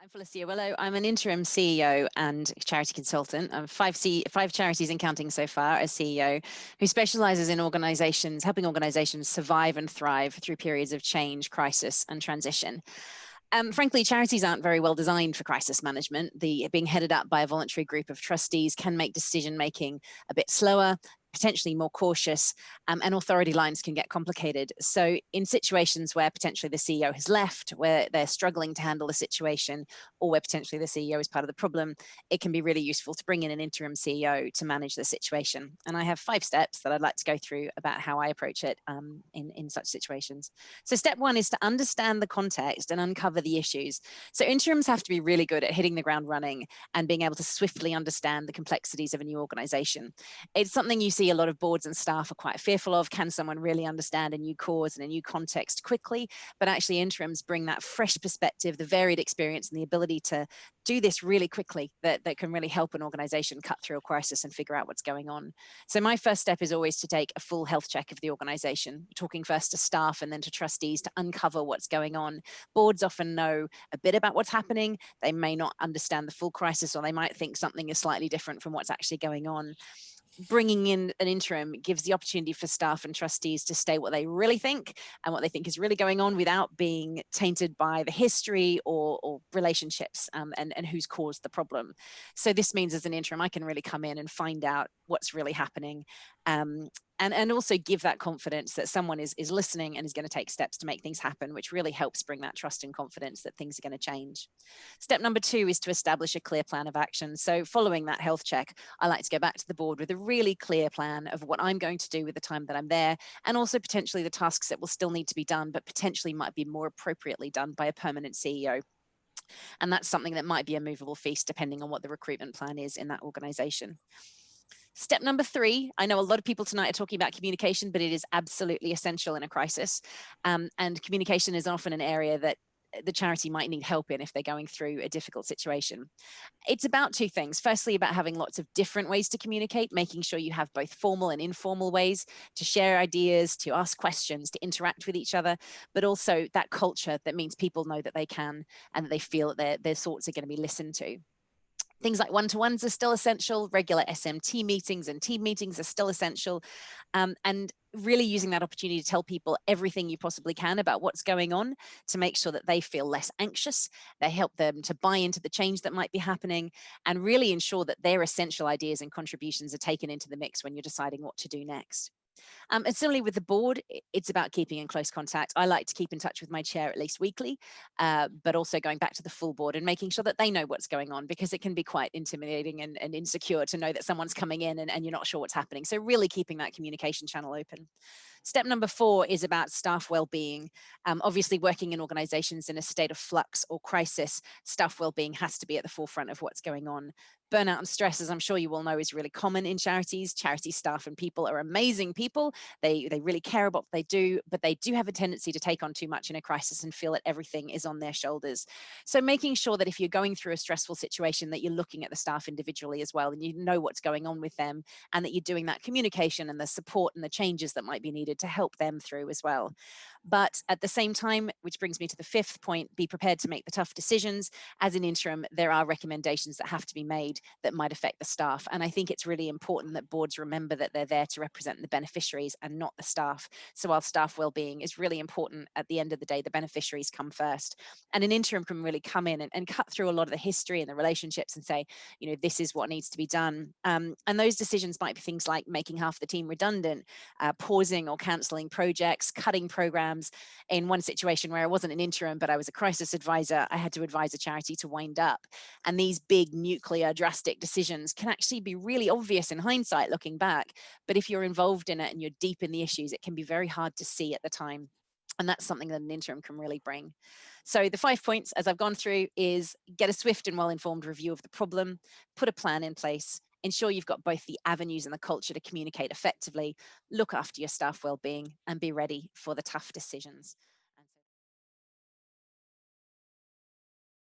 I'm Felicia Willow. I'm an interim CEO and charity consultant. I'm five charities and counting so far as CEO, who specializes in organizations, helping organizations survive and thrive through periods of change, crisis, and transition. Frankly, charities aren't very well designed for crisis management. Being headed up by a voluntary group of trustees can make decision making a bit slower, potentially more cautious, and authority lines can get complicated. So in situations where potentially the CEO has left, where they're struggling to handle the situation, or where potentially the CEO is part of the problem, it can be really useful to bring in an interim CEO to manage the situation. And I have 5 steps that I'd like to go through about how I approach it in such situations. So step 1 is to understand the context and uncover the issues. So interims have to be really good at hitting the ground running and being able to swiftly understand the complexities of a new organization. It's something you see a lot of boards and staff are quite fearful of. Can someone really understand a new cause and a new context quickly? But actually interims bring that fresh perspective, the varied experience, and the ability to do this really quickly that can really help an organization cut through a crisis and figure out what's going on. So my first step is always to take a full health check of the organization, talking first to staff and then to trustees to uncover what's going on. Boards often know a bit about what's happening. They may not understand the full crisis, or they might think something is slightly different from what's actually going on. Bringing in an interim gives the opportunity for staff and trustees to state what they really think and what they think is really going on without being tainted by the history or relationships and who's caused the problem. So this means as an interim, I can really come in and find out what's really happening, and also give that confidence that someone is listening and is going to take steps to make things happen, which really helps bring that trust and confidence that things are going to change. Step number 2 is to establish a clear plan of action. So following that health check, I like to go back to the board with a really clear plan of what I'm going to do with the time that I'm there, and also potentially the tasks that will still need to be done, but potentially might be more appropriately done by a permanent CEO. And that's something that might be a movable feast depending on what the recruitment plan is in that organization. Step number 3, I know a lot of people tonight are talking about communication, but it is absolutely essential in a crisis. And communication is often an area that the charity might need help in if they're going through a difficult situation. It's about 2 things. Firstly, about having lots of different ways to communicate, making sure you have both formal and informal ways to share ideas, to ask questions, to interact with each other, but also that culture that means people know that they can and that they feel that their thoughts are going to be listened to. Things like one-to-ones are still essential. Regular SMT meetings and team meetings are still essential. And really using that opportunity to tell people everything you possibly can about what's going on to make sure that they feel less anxious. They help them to buy into the change that might be happening and really ensure that their essential ideas and contributions are taken into the mix when you're deciding what to do next. And similarly with the board, it's about keeping in close contact. I like to keep in touch with my chair at least weekly, but also going back to the full board and making sure that they know what's going on, because it can be quite intimidating and insecure to know that someone's coming in and you're not sure what's happening. So really keeping that communication channel open. Step number 4 is about staff well-being. Obviously, working in organizations in a state of flux or crisis, staff well-being has to be at the forefront of what's going on. Burnout and stress, as I'm sure you all know, is really common in charities. Charity staff and people are amazing people. They really care about what they do, but they do have a tendency to take on too much in a crisis and feel that everything is on their shoulders. So making sure that if you're going through a stressful situation, that you're looking at the staff individually as well, and you know what's going on with them, and that you're doing that communication and the support and the changes that might be needed to help them through as well. But at the same time, which brings me to the 5th point, be prepared to make the tough decisions. As an interim, there are recommendations that have to be made that might affect the staff. And I think it's really important that boards remember that they're there to represent the beneficiaries and not the staff. So while staff well-being is really important, at the end of the day, the beneficiaries come first. And an interim can really come in and cut through a lot of the history and the relationships and say, this is what needs to be done. And those decisions might be things like making half the team redundant, pausing or cancelling projects, cutting programs. In one situation where I wasn't an interim, but I was a crisis advisor, I had to advise a charity to wind up. And these big nuclear drastic decisions can actually be really obvious in hindsight looking back. But if you're involved in it and you're deep in the issues, it can be very hard to see at the time. And that's something that an interim can really bring. So the 5 points, as I've gone through, is get a swift and well-informed review of the problem, put a plan in place, ensure you've got both the avenues and the culture to communicate effectively, look after your staff well-being, and be ready for the tough decisions.